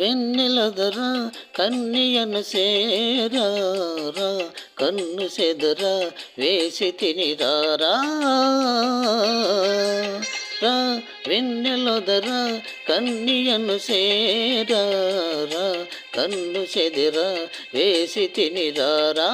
వెన్నెలదర కన్నియను సేరా కన్ను సెదర వేసి తిని రా వెన్నెలదర కన్నియను సేరా కన్ను సెదర వేసి తిని రా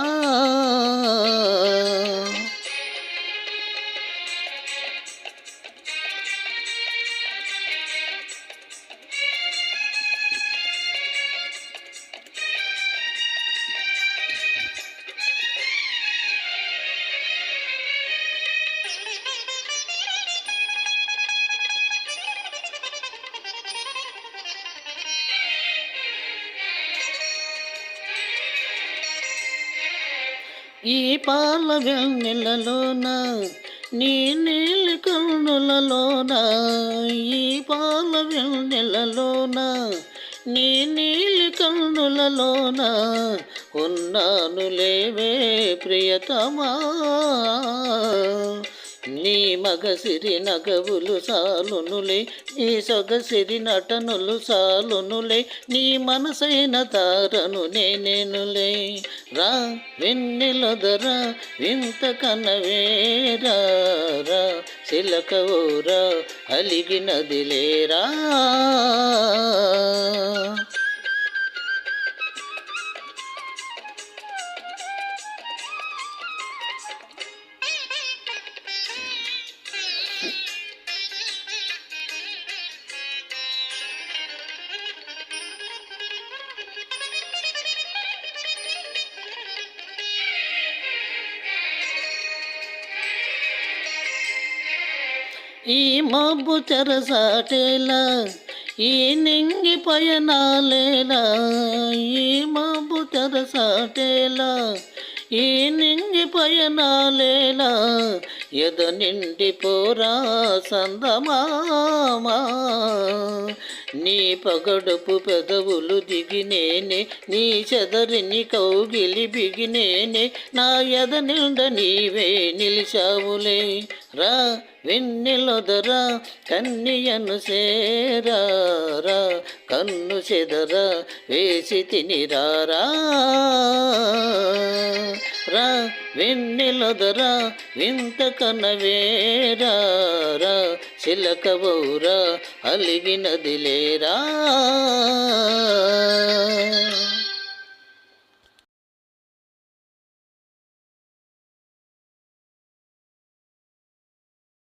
ఈ పాల వెన్నెలలోన నీ నీలి కన్నులలోన ఈ పాల వెన్నెలలోన నీ నీలి కన్నులలోన ఉన్నాను లేవే ప్రియతమా నీ మగసిరి నగవులు సాలునులే నీ సొగసిరి నటనులు సాలునులే నీ మనసైన తారను నేనులే రా వెన్నెలదర వింత కనవేరా చిలకవురా అలిగినదిలేరా ఈ మబ్బు తెరసాటేలా ఈ నింగి పయనాలేలా ఈ మబ్బు తెరసాటేలా ఈ నింగి పయనాలేలా ఎద నిండిపోరా సందమామా నీ పగడపు పెదవులు దిగినేనే నీ చెదరిని కౌగిలి బిగినేనే నా ఎద నిండ నీవే నిలిచావులే రా వెన్నెలదర కన్నియను సేరా కన్ను చెదర వేసి తిని రా వెన్నెలదర వింత కనవేరా చిలకబౌరా అలిగినదిలేరా